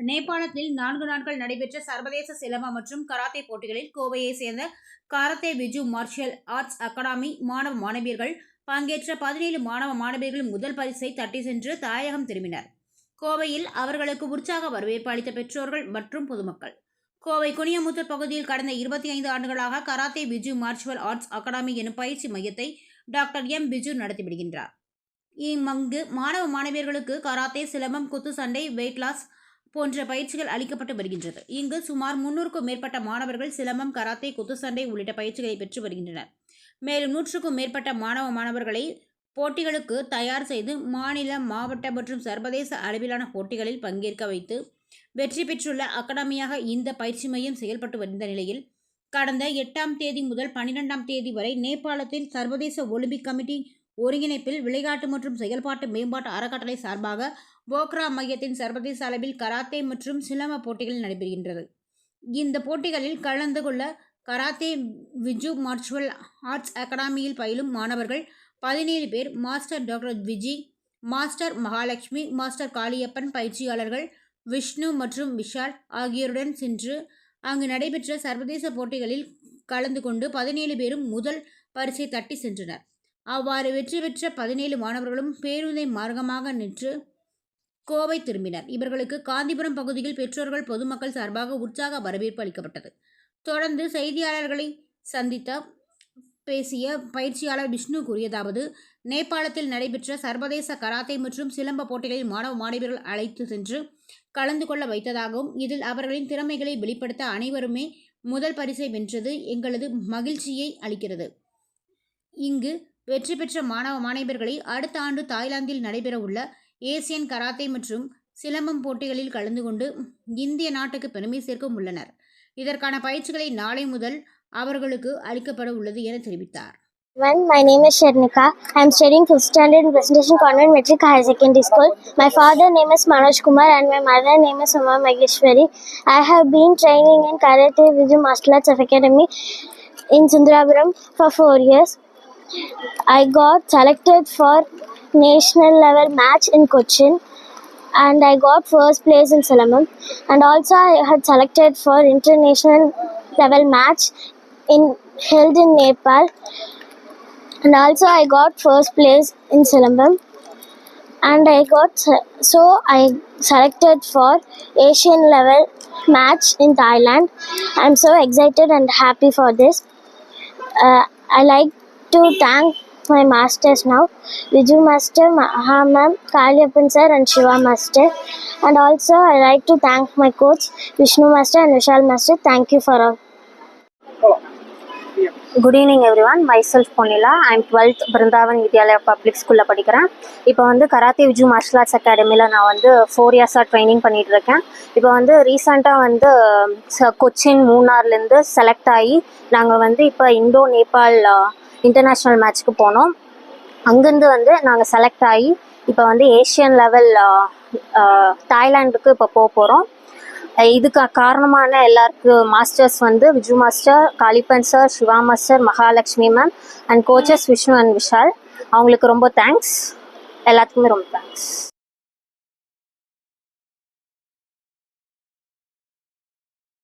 நேபாளத்தில் 4 நாட்கள் நடைபெற்ற சர்வதேச சிலம்ப மற்றும் கராத்தே போட்டிகளில் கோவையை சேர்ந்த காரத்தே விஜு மார்ஷியல் ஆர்ட்ஸ் அகாடமி மாணவ மாணவியர்கள் பங்கேற்ற 17 மாணவ மாணவியர்கள் முதல் பரிசை தட்டி சென்று தாயகம் திரும்பினர். கோவையில் அவர்களுக்கு உற்சாக வரவேற்பு அளித்த பெற்றோர்கள் மற்றும் பொதுமக்கள். கோவை குனியமுத்தூர் பகுதியில் கடந்த 25 ஆண்டுகளாக karate Viju martial arts academy எனும் பயிற்சி மையத்தை டாக்டர் எம். பிஜு நடத்தி வருகின்றார். இங்கு மாணவ மாணவியர்களுக்கு கராத்தே, சிலம்பம், குத்து சண்டை, வெயிட் லாஸ் போன்ற பயிற்சிகள் அளிக்கப்பட்டு வருகின்றது. இங்கு சுமார் 300க்கும் மேற்பட்ட மாணவர்கள் சிலம்பம், கராத்தே, குத்து சண்டை உள்ளிட்ட பயிற்சிகளை பெற்று வருகின்றனர். மேலும் 100க்கும் மேற்பட்ட மாணவர்களை போட்டிகளுக்கு தயார் செய்து மாநில, மாவட்ட மற்றும் சர்வதேச அளவிலான போட்டிகளில் பங்கேற்க வைத்து வெற்றி பெற்றுள்ள அகாடமியாக இந்த பயிற்சி மையம் செயல்பட்டு வந்த நிலையில் கடந்த 8ஆம் தேதி முதல் 12ஆம் தேதி வரை நேபாளத்தில் சர்வதேச ஒலிம்பிக் கமிட்டி ஒருங்கிணைப்பில் விளையாட்டு மற்றும் செயல்பாட்டு மேம்பாட்டு அறக்கட்டளை சார்பாக போக்ரா மையத்தின் சர்வதேச அளவில் கராத்தே மற்றும் சிலம்ப போட்டிகள் நடைபெறுகின்றது. இந்த போட்டிகளில் கலந்து கொள்ள கராத்தே விஜு மார்ஷியல் ஆர்ட்ஸ் அகாடமியில் பயிலும் மாணவர்கள் 17 பேர் master doctor Viji, master Mahalakshmi, master Kaliappan, பயிற்சியாளர்கள் விஷ்ணு மற்றும் விஷால் ஆகியோருடன் சென்று அங்கு நடைபெற்ற சர்வதேச போட்டிகளில் கலந்து கொண்டு 17 பேரும் முதல் பரிசை தட்டி சென்றனர். அவ்வாறு வெற்றி பெற்ற 17 மாணவர்களும் பேருந்தை மார்க்கமாக நின்று கோவை திரும்பினர். இவர்களுக்கு காந்திபுரம் பகுதியில் பெற்றோர்கள், பொதுமக்கள் சார்பாக உற்சாக வரவேற்பு அளிக்கப்பட்டது. தொடர்ந்து செய்தியாளர்களை சந்தித்த பேசிய பயிற்சியாளர் விஷ்ணு கூறியதாவது, நேபாளத்தில் நடைபெற்ற சர்வதேச கராத்தே மற்றும் சிலம்ப போட்டிகளில் மாணவ மாணவியர்கள் அழைத்து சென்று கலந்து கொள்ள வைத்ததாகவும், இதில் அவர்களின் திறமைகளை வெளிப்படுத்த அனைவருமே முதல் பரிசை வென்றது எங்களது மகிழ்ச்சியை அளிக்கிறது. இங்கு வெற்றி பெற்ற மாணவ மாணவியர்களை அடுத்த ஆண்டு தாய்லாந்தில் நடைபெற உள்ள ஏசியன் கராத்தே மற்றும் சிலம்பம் போட்டிகளில் கலந்து கொண்டு இந்திய நாட்டுக்கு பெருமை சேர்க்க உள்ளனர். இதற்கான பயிற்சிகளை நாளை முதல் அவர்களுக்கு அளிக்கப்பட உள்ளது என தெரிவித்தார். My name is Sharnika. I am studying 5th standard in Presentation Convent Metric Higher Secondary School. My father name is Manoj Kumar and my mother name is Uma Mageshwari. I have been training in Karate Viju Martial Arts Academy in Sundarapuram for 4 years. I got selected for national level match in Cochin and I got first place in Silambam, and also I had selected for international level match held in Nepal, and also I got first place in Silambam, and I selected for Asian level match in Thailand. I am so excited and happy for this. I like to thank my masters now, Viju Master, Maha Ma'am, Kaliyappan Sir and Shiva Master, and also I like to thank my coach Vishnu Master and Vishal Master. Thank you for all. Good evening everyone. Myself Ponila. I am 12th Brindavan Vidyalaya Public School படிக்கிறேன். இப்போ karate Viju martial arts அகாடமியில் நான் 4 இயர்ஸாக training பண்ணிகிட்டு இருக்கேன். இப்போ ரீசெண்டாக Cochin, மூணார்லேருந்து select ஆகி நாங்கள் இப்போ இந்தோ நேபாள் இன்டர்நேஷ்னல் மேட்ச்க்கு போனோம். அங்கேருந்து நாங்கள் செலக்ட் ஆகி இப்போ ஏஷியன் லெவல் தாய்லாண்டுக்கு இப்போ போக போகிறோம். இதுக்கு காரணமான எல்லாருக்கும் masters Viju master, Kalippan sir, Siva master, Mahalakshmi ma'am and coaches Vishnu and Vishal. அவங்களுக்கு ரொம்ப தேங்க்ஸ். எல்லாத்துக்குமே ரொம்ப தேங்க்ஸ்.